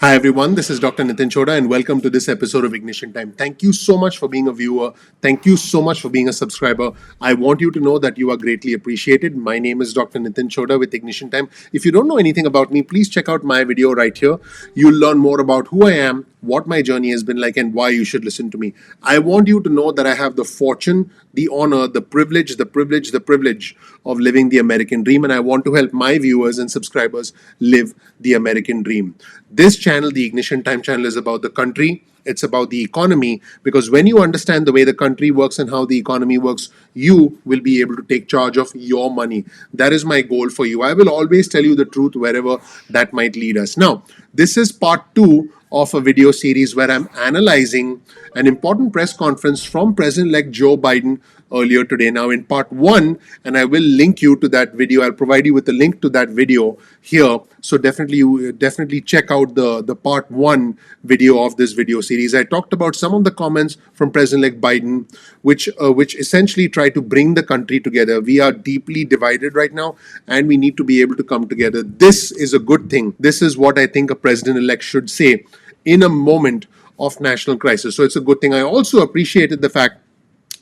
Hi everyone, this is Dr. Nitin Choda and welcome to this episode of Ignition Time. Thank you so much for being a viewer. Thank you so much for being a subscriber. I want you to know that you are greatly appreciated. My name is Dr. Nitin Choda with Ignition Time. If you don't know anything about me, please check out my video right here. You'll learn more about who I am, what my journey has been like, and why you should listen to me. I want you to know that I have the fortune, the honor, the privilege of living the American dream, and I want to help my viewers and subscribers live the American dream. This channel, the Ignition Time channel, is about the country. It's about the economy, because when you understand the way the country works and how the economy works, you will be able to take charge of your money. That is my goal for you. I will always tell you the truth wherever that might lead us. Now, this is part two of a video series where I'm analyzing an important press conference from President-elect Joe Biden earlier today. Now, in part one, and I will link you to that video. I'll provide you with a link to that video here. So definitely check out the part one video of this video series. I talked about some of the comments from President-elect Biden, which essentially try to bring the country together. We are deeply divided right now, and we need to be able to come together. This is a good thing. This is what I think a president-elect should say in a moment of national crisis. So it's a good thing. I also appreciated the fact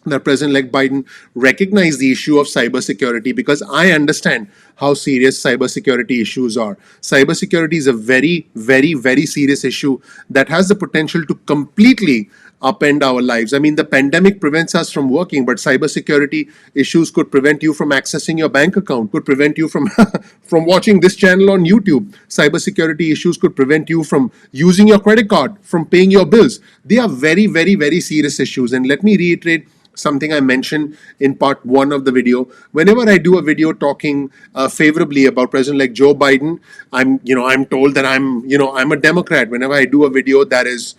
that President-elect Biden recognized the issue of cybersecurity, because I understand how serious cybersecurity issues are. Cybersecurity is a very serious issue that has the potential to completely upend our lives. I mean, the pandemic prevents us from working, but cybersecurity issues could prevent you from accessing your bank account, could prevent you from from watching this channel on YouTube. Cybersecurity issues could prevent you from using your credit card, from paying your bills. They are very serious issues. And let me reiterate something I mentioned in part one of the video. Whenever I do a video talking favorably about President-elect Joe Biden, I'm told that I'm a Democrat. Whenever I do a video that is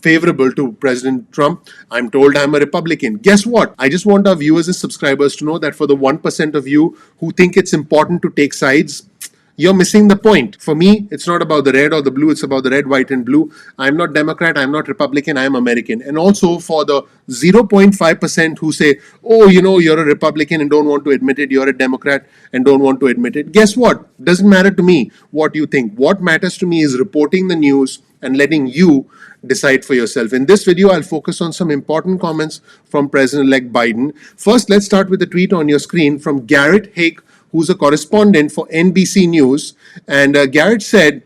favorable to President Trump, I'm told I'm a Republican. Guess what? I just want our viewers and subscribers to know that for the 1% of you who think it's important to take sides, you're missing the point. For me, it's not about the red or the blue, it's about the red, white, and blue. I'm not Democrat, I'm not Republican, I'm American. And also for the 0.5% who say, oh, you're a Republican and don't want to admit it, you're a Democrat and don't want to admit it. Guess what? Doesn't matter to me what you think. What matters to me is reporting the news and letting you decide for yourself. In this video, I'll focus on some important comments from President-elect Biden. First, let's start with the tweet on your screen from Garrett Haake, who's a correspondent for NBC News. And Garrett said,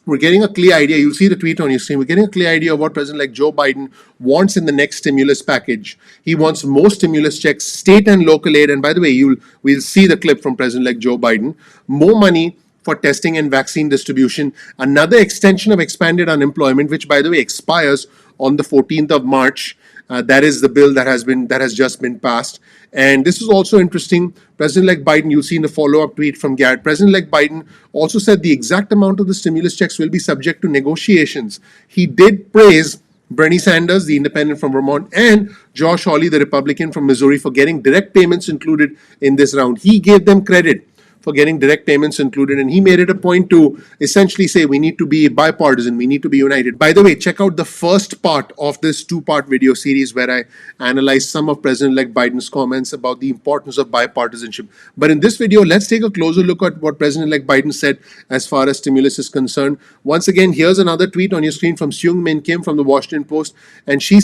we're getting a clear idea. You'll see the tweet on your screen. We're getting a clear idea of what President-elect Joe Biden wants in the next stimulus package. He wants more stimulus checks, state and local aid. And by the way, we'll see the clip from President-elect Joe Biden. More money for testing and vaccine distribution. Another extension of expanded unemployment, which, by the way, expires on the 14th of March. That is the bill that has just been passed. And this is also interesting. President-elect Biden, you'll see in the follow-up tweet from Garrett, President-elect Biden also said the exact amount of the stimulus checks will be subject to negotiations. He did praise Bernie Sanders, the independent from Vermont, and Josh Hawley, the Republican from Missouri, for getting direct payments included in this round. He gave them credit for getting direct payments included, and he made it a point to essentially say we need to be bipartisan, we need to be united. By the way, check out the first part of this two-part video series where I analyze some of President-elect Biden's comments about the importance of bipartisanship. But in this video, let's take a closer look at what President-elect Biden said as far as stimulus is concerned. Once again, here's another tweet on your screen from Seung Min Kim from the Washington Post, and she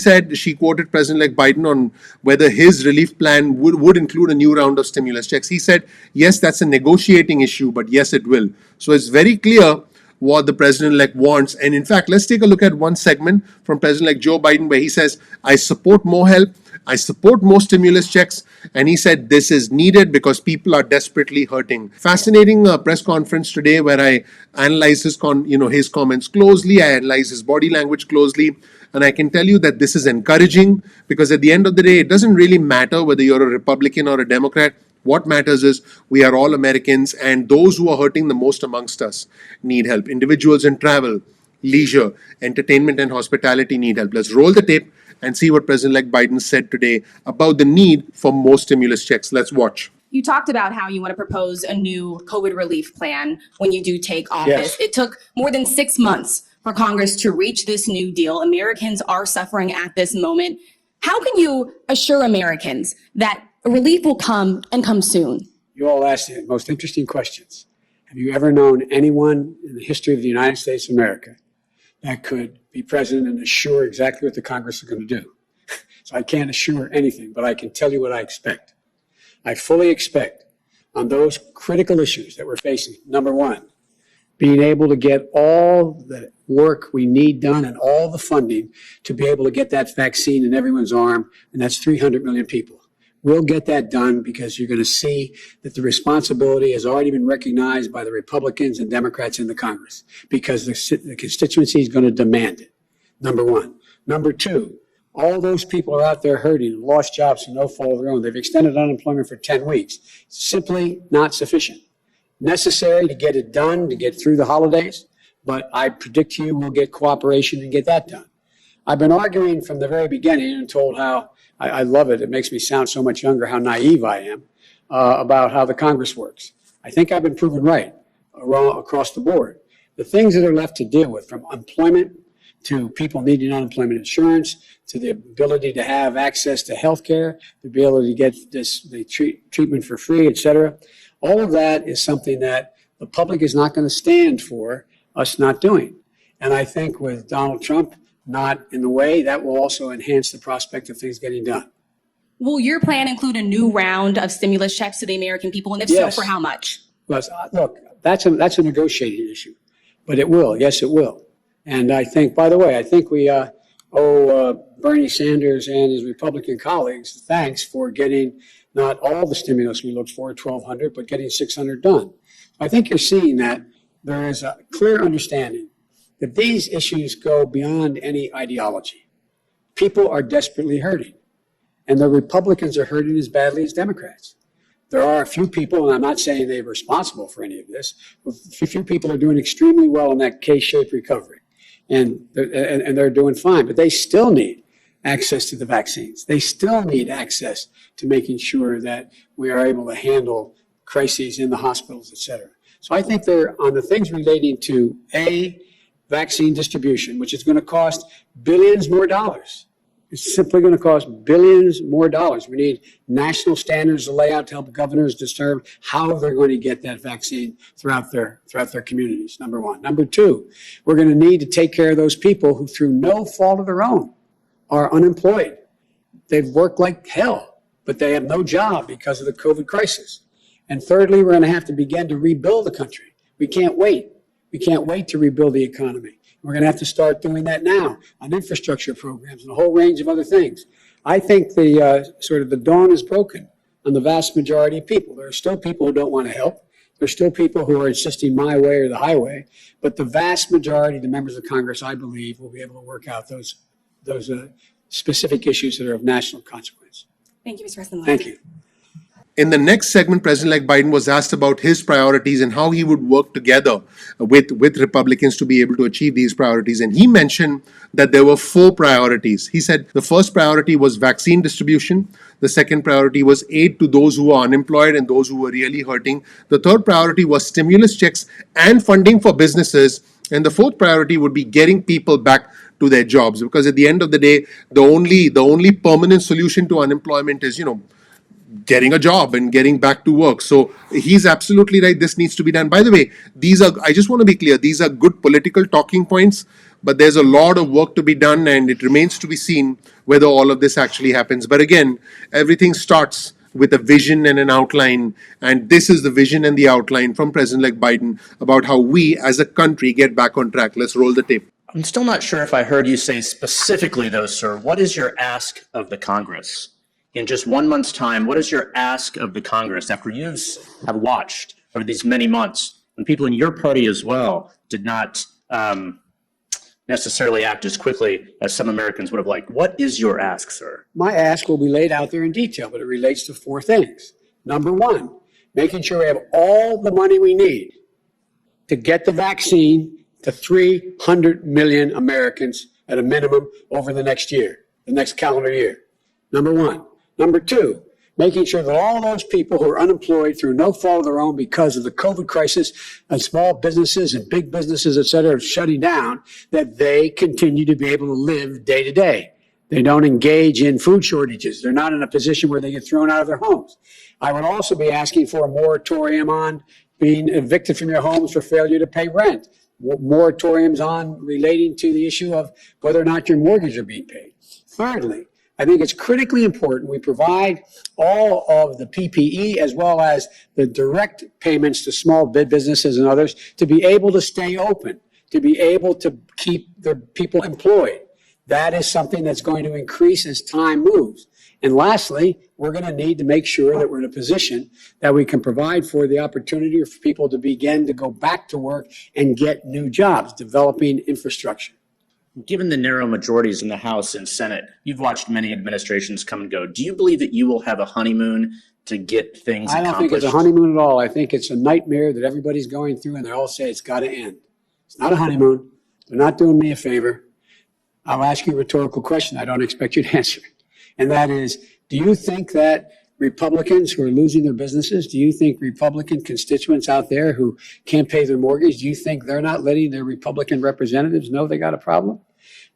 quoted President-elect Biden on whether his relief plan would include a new round of stimulus checks. He said, yes, that's a negotiating issue, but yes, it will. So it's very clear what the president-elect wants. And in fact, let's take a look at one segment from President-elect Joe Biden where he says, I support more help, I support more stimulus checks, and he said this is needed because people are desperately hurting. Fascinating press conference today where I analyzed his comments closely, I analyzed his body language closely, and I can tell you that this is encouraging because at the end of the day, it doesn't really matter whether you're a Republican or a Democrat. What matters is we are all Americans, and those who are hurting the most amongst us need help. Individuals in travel, leisure, entertainment, and hospitality need help. Let's roll the tape and see what President-elect Biden said today about the need for more stimulus checks. Let's watch. You talked about how you want to propose a new COVID relief plan when you do take office. Yes. It took more than 6 months for Congress to reach this new deal. Americans are suffering at this moment. How can you assure Americans that relief will come and come soon? You all ask the most interesting questions. Have you ever known anyone in the history of the United States of America that could be president and assure exactly what the Congress is going to do? So I can't assure anything, but I can tell you what I expect. I fully expect on those critical issues that we're facing, number one, being able to get all the work we need done and all the funding to be able to get that vaccine in everyone's arm, and that's 300 million people. We'll get that done because you're going to see that the responsibility has already been recognized by the Republicans and Democrats in the Congress because the constituency is going to demand it, number one. Number two, all those people are out there hurting and lost jobs for no fault of their own. They've extended unemployment for 10 weeks. Simply not sufficient. Necessary to get it done, to get through the holidays, but I predict to you we'll get cooperation and get that done. I've been arguing from the very beginning and told how, I love it, it makes me sound so much younger, how naive I am about how the Congress works. I think I've been proven right across the board. The things that are left to deal with, from employment to people needing unemployment insurance, to the ability to have access to health care, the ability to get the treatment for free, et cetera. All of that is something that the public is not going to stand for us not doing. And I think with Donald Trump not in the way, that will also enhance the prospect of things getting done. Will your plan include a new round of stimulus checks to the American people? And if Yes. so, for how much? But look, that's a negotiating issue, but it will. Yes, it will. And I think, by the way, I think we owe Bernie Sanders and his Republican colleagues thanks for getting not all the stimulus we looked for, 1,200, but getting 600 done. I think you're seeing that there is a clear understanding that these issues go beyond any ideology. People are desperately hurting, and the Republicans are hurting as badly as Democrats. There are a few people, and I'm not saying they're responsible for any of this, but a few people are doing extremely well in that K-shaped recovery, and they're doing fine, but they still need access to the vaccines. They still need access to making sure that we are able to handle crises in the hospitals, et cetera. So I think they're on the things relating to vaccine distribution, which is going to cost billions more dollars. It's simply going to cost billions more dollars. We need national standards to lay out to help governors discern how they're going to get that vaccine throughout their communities, number one. Number two, we're going to need to take care of those people who, through no fault of their own, are unemployed. They've worked like hell, but they have no job because of the COVID crisis. And thirdly, we're going to have to begin to rebuild the country. We can't wait. We can't wait to rebuild the economy. We're going to have to start doing that now on infrastructure programs and a whole range of other things. I think the dawn is broken on the vast majority of people. There are still people who don't want to help. There's still people who are insisting my way or the highway. But the vast majority of the members of Congress, I believe, will be able to work out those specific issues that are of national consequence. Thank you, Mr. President. Thank you. In the next segment, President-elect Biden was asked about his priorities and how he would work together with Republicans to be able to achieve these priorities. And he mentioned that there were 4 priorities. He said the first priority was vaccine distribution. The second priority was aid to those who are unemployed and those who are really hurting. The third priority was stimulus checks and funding for businesses. And the fourth priority would be getting people back to their jobs. Because at the end of the day, the only permanent solution to unemployment is, getting a job and getting back to work. So he's absolutely right. This needs to be done. By the way, I just want to be clear, these are good political talking points, but there's a lot of work to be done, and it remains to be seen whether all of this actually happens. But again, everything starts with a vision and an outline, and this is the vision and the outline from President-elect Biden about how we as a country get back on track. Let's roll the tape. I'm still not sure if I heard you say specifically, though, sir, what is your ask of the Congress? In just 1 month's time, what is your ask of the Congress after you have watched over these many months when people in your party as well did not necessarily act as quickly as some Americans would have liked? What is your ask, sir? My ask will be laid out there in detail, but it relates to 4 things. Number one, making sure we have all the money we need to get the vaccine to 300 million Americans at a minimum over the next calendar year. Number one. Number two, making sure that all those people who are unemployed through no fault of their own because of the COVID crisis and small businesses and big businesses, et cetera, shutting down, that they continue to be able to live day to day. They don't engage in food shortages. They're not in a position where they get thrown out of their homes. I would also be asking for a moratorium on being evicted from your homes for failure to pay rent, moratoriums on relating to the issue of whether or not your mortgage are being paid. Thirdly, I think it's critically important we provide all of the PPE as well as the direct payments to small businesses and others to be able to stay open, to be able to keep their people employed. That is something that's going to increase as time moves. And lastly, we're going to need to make sure that we're in a position that we can provide for the opportunity for people to begin to go back to work and get new jobs, developing infrastructure. Given the narrow majorities in the House and Senate, you've watched many administrations come and go. Do you believe that you will have a honeymoon to get things I don't accomplished? think it's a honeymoon at all. I think it's a nightmare that everybody's going through, and they all say it's got to end. It's not a honeymoon. They're not doing me a favor. I'll ask you a rhetorical question I don't expect you to answer. And that is, do you think that Republicans who are losing their businesses, do you think Republican constituents out there who can't pay their mortgage, do you think they're not letting their Republican representatives know they got a problem?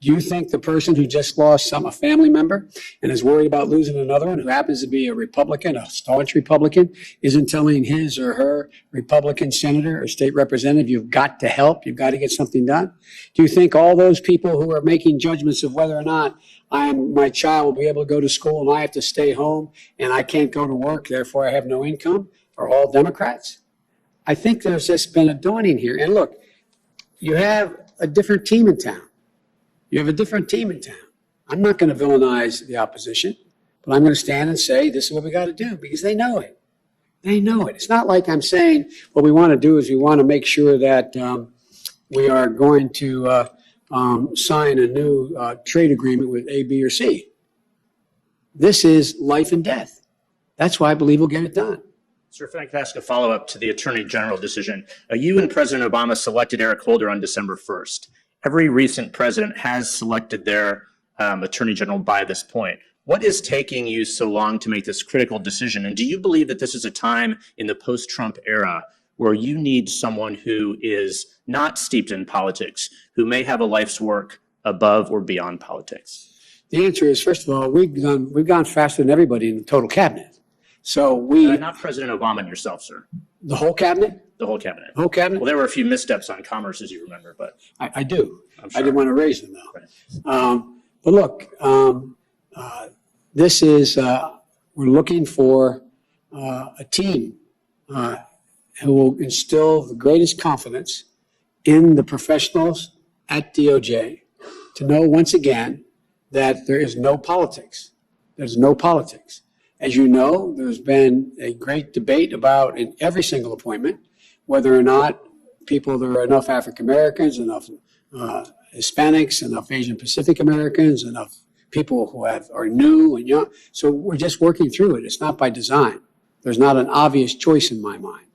Do you think the person who just lost a family member and is worried about losing another one who happens to be a Republican, a staunch Republican, isn't telling his or her Republican senator or state representative, you've got to help, you've got to get something done? Do you think all those people who are making judgments of whether or not my child will be able to go to school and I have to stay home and I can't go to work, therefore I have no income, are all Democrats? I think there's just been a dawning here. And look, you have a different team in town. You have a different team in town. I'm not going to villainize the opposition, but I'm going to stand and say, this is what we got to do, because they know it. They know it. It's not like I'm saying what we want to do is we want to make sure that we are going to sign a new trade agreement with A, B, or C. This is life and death. That's why I believe we'll get it done. Sir, if I could ask a follow-up to the Attorney General decision. You and President Obama selected Eric Holder on December 1st. Every recent president has selected their Attorney General by this point. What is taking you so long to make this critical decision? And do you believe that this is a time in the post-Trump era where you need someone who is not steeped in politics, who may have a life's work above or beyond politics? The answer is, first of all, we've gone faster than everybody in the total cabinet. So Not President Obama and yourself, sir. the whole cabinet? The whole cabinet. The whole cabinet? Well, there were a few missteps on commerce, as you remember, but I do. I'm I didn't sure. want to raise them, though. Right. But look, this is, we're looking for a team who will instill the greatest confidence in the professionals at DOJ to know once again that there is no politics. There's no politics. As you know, there's been a great debate about in every single appointment whether or not there are enough African Americans, enough Hispanics, enough Asian Pacific Americans, enough people who are new and young. So we're just working through it. It's not by design. There's not an obvious choice in my mind.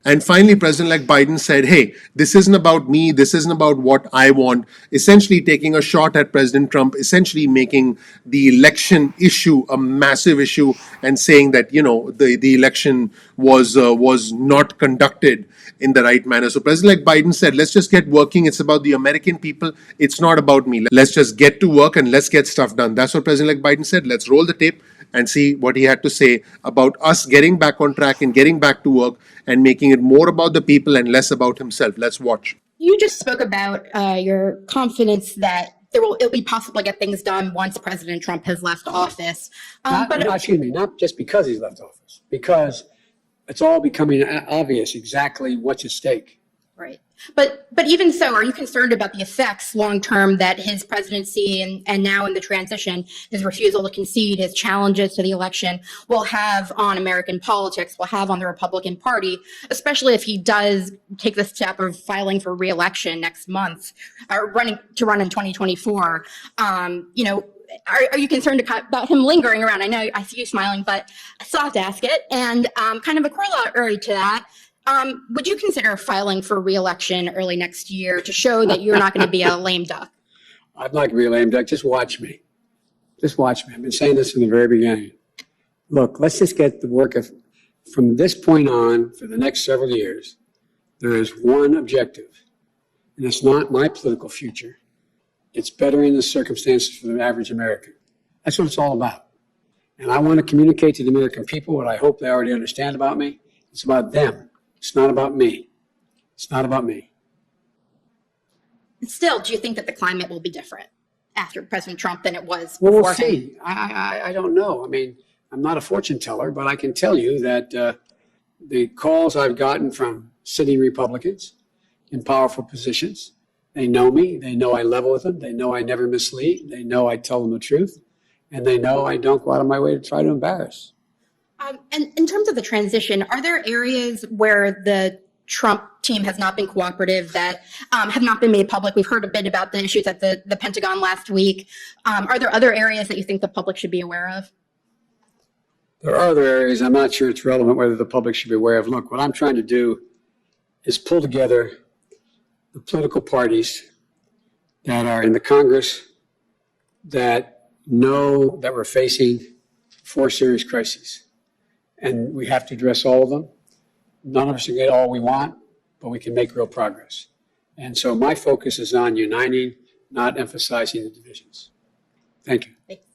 And finally, President-elect Biden said, hey, this isn't about me. This isn't about what I want. Essentially taking a shot at President Trump, essentially making the election issue a massive issue and saying that, the election was not conducted in the right manner. So President-elect Biden said, let's just get working. It's about the American people. It's not about me. Let's just get to work and let's get stuff done. That's what President-elect Biden said. Let's roll the tape and see what he had to say about us getting back on track and getting back to work and making it more about the people and less about himself. Let's watch. You just spoke about your confidence that it'll be possible to get things done once President Trump has left office. Not just because he's left office, because it's all becoming obvious exactly what's at stake. Right. But even so, are you concerned about the effects long term that his presidency and now in the transition, his refusal to concede, his challenges to the election will have on American politics, will have on the Republican Party, especially if he does take the step of filing for re-election next month, or run in 2024? Are you concerned about him lingering around? I know I see you smiling, but I still have to ask it. And kind of a corollary to that, would you consider filing for re-election early next year to show that you're not going to be a lame duck? I'm not going to be a lame duck. Just watch me. Just watch me. I've been saying this from the very beginning. Look, let's just get the work of, from this point on, for the next several years, there is one objective, and it's not my political future. It's bettering the circumstances for the average American. That's what it's all about. And I want to communicate to the American people what I hope they already understand about me. It's about them. It's not about me. It's not about me. Still, do you think that the climate will be different after President Trump than it was Well, we'll before him? see. I don't know. I mean, I'm not a fortune teller, but I can tell you that the calls I've gotten from sitting Republicans in powerful positions, they know me. They know I level with them. They know I never mislead. They know I tell them the truth. And they know I don't go out of my way to try to embarrass. And in terms of the transition, are there areas where the Trump team has not been cooperative that have not been made public? We've heard a bit about the issues at the Pentagon last week. Are there other areas that you think the public should be aware of? There are other areas I'm not sure it's relevant whether the public should be aware of. Look, what I'm trying to do is pull together the political parties that are in the Congress that know that we're facing 4 serious crises. And we have to address all of them. None of us can get all we want, but we can make real progress. And so my focus is on uniting, not emphasizing the divisions. Thank you.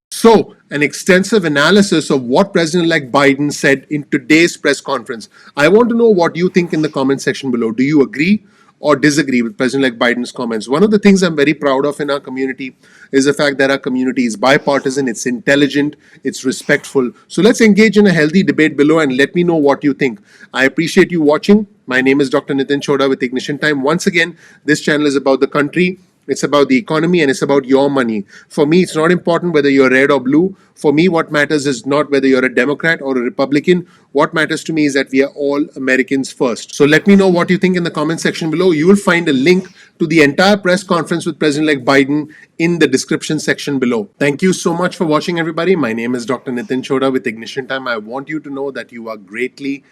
So, an extensive analysis of what President-elect Biden said in today's press conference. I want to know what you think in the comment section below. Do you agree or disagree with President-elect Biden's comments? One of the things I'm very proud of in our community is the fact that our community is bipartisan, it's intelligent, it's respectful. So let's engage in a healthy debate below and let me know what you think. I appreciate you watching. My name is Dr. Nitin Choda with Ignition Time. Once again, this channel is about the country. It's about the economy and it's about your money. For me, it's not important whether you're red or blue. For me, what matters is not whether you're a Democrat or a Republican. What matters to me is that we are all Americans first. So let me know what you think in the comment section below. You will find a link to the entire press conference with President-elect Biden in the description section below. Thank you so much for watching, everybody. My name is Dr. Nitin Choda with Ignition Time. I want you to know that you are greatly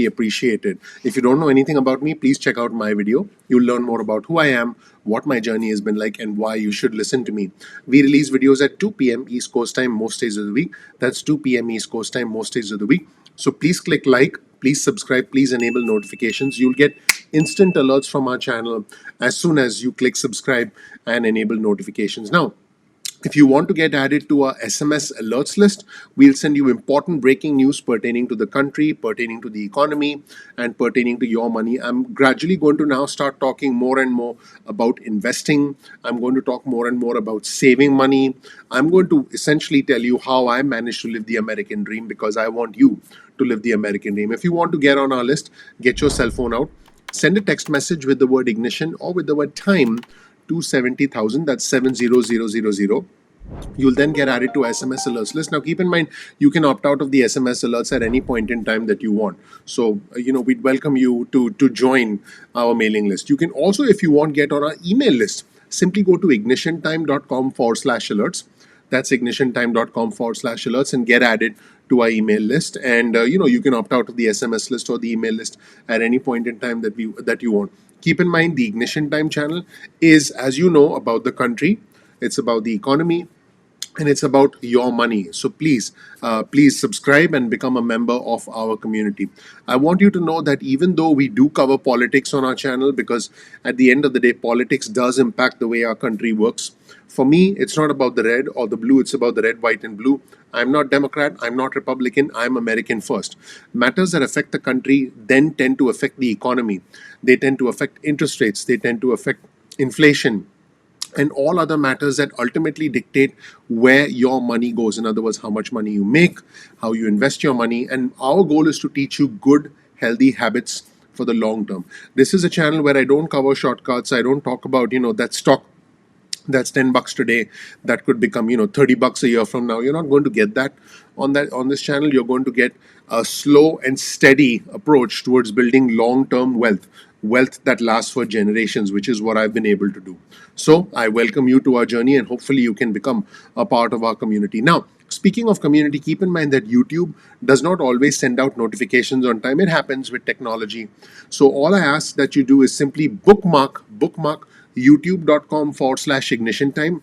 appreciated. If you don't know anything about me, please check out my video. You'll learn more about who I am, what my journey has been like, and why you should listen to me. We release videos at 2 p.m. East Coast time most days of the week. That's 2 p.m. East Coast time most days of the week. So please click like, please subscribe, please enable notifications. You'll get instant alerts from our channel as soon as you click subscribe and enable notifications. Now, if you want to get added to our SMS alerts list, we'll send you important breaking news pertaining to the country, pertaining to the economy, and pertaining to your money. I'm gradually going to now start talking more and more about investing. I'm going to talk more and more about saving money. I'm going to essentially tell you how I managed to live the American dream because I want you to live the American dream. If you want to get on our list, get your cell phone out, send a text message with the word ignition or with the word time to 70,000, that's 70000. You'll then get added to SMS alerts list. Now keep in mind, you can opt out of the SMS alerts at any point in time that you want. So, we'd welcome you to join our mailing list. You can also, if you want, get on our email list. Simply go to ignitiontime.com/alerts. That's ignitiontime.com/alerts and get added to our email list. And, you can opt out of the SMS list or the email list at any point in time that you want. Keep in mind, the Ignition Time channel is, as you know, about the country. It's about the economy. And it's about your money. So please subscribe and become a member of our community. I want you to know that even though we do cover politics on our channel, because at the end of the day, politics does impact the way our country works. For me, it's not about the red or the blue. It's about the red, white, and blue. I'm not Democrat. I'm not Republican. I'm American first. Matters that affect the country then tend to affect the economy. They tend to affect interest rates. They tend to affect inflation and all other matters that ultimately dictate where your money goes. In other words, how much money you make, how you invest your money. And our goal is to teach you good, healthy habits for the long term. This is a channel where I don't cover shortcuts. I don't talk about, that stock that's $10 today that could become, $30 a year from now. You're not going to get that on this channel. You're going to get a slow and steady approach towards building long-term wealth that lasts for generations, which is what I've been able to do. So I welcome you to our journey and hopefully you can become a part of our community. Now, speaking of community, keep in mind that YouTube does not always send out notifications on time. It happens with technology. So all I ask that you do is simply bookmark youtube.com/ignition time.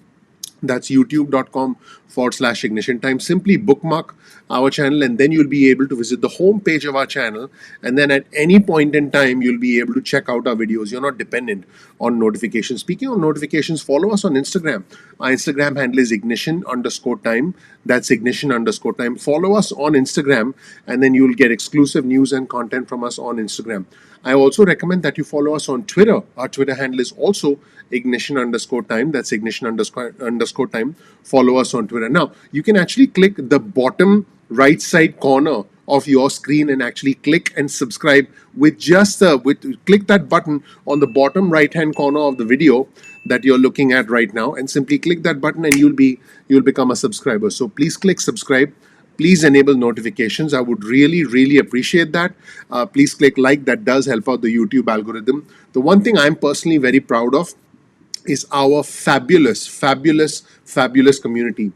That's youtube.com/ignition time. Simply bookmark our channel, and then you'll be able to visit the home page of our channel. And then at any point in time, you'll be able to check out our videos. You're not dependent on notifications. Speaking of notifications, follow us on Instagram. Our Instagram handle is ignition_time. That's ignition_time. Follow us on Instagram, and then you'll get exclusive news and content from us on Instagram. I also recommend that you follow us on Twitter. Our Twitter handle is also ignition_time. That's ignition_time. Follow us on Twitter. Now, you can actually click the bottom right side corner of your screen and actually click and subscribe with just click that button on the bottom right hand corner of the video that you're looking at right now, and simply click that button and you'll become a subscriber. So please click subscribe. Please enable notifications. I would really appreciate that. Please click like. That does help out the YouTube algorithm. The one thing I'm personally very proud of is our fabulous community.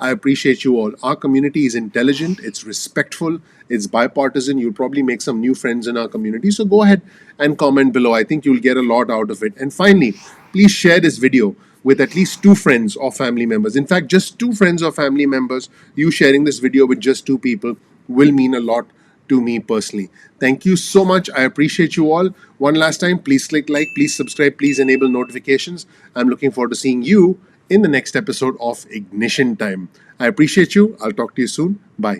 I appreciate you all. Our community is intelligent, it's respectful, it's bipartisan. You'll probably make some new friends in our community. So go ahead and comment below. I think you'll get a lot out of it. And finally, please share this video with at least 2 friends or family members. In fact, just 2 friends or family members. You sharing this video with just 2 people will mean a lot to me personally. Thank you so much. I appreciate you all. One last time, please click like, please subscribe, please enable notifications. I'm looking forward to seeing you in the next episode of Ignition Time. I appreciate you. I'll talk to you soon. Bye.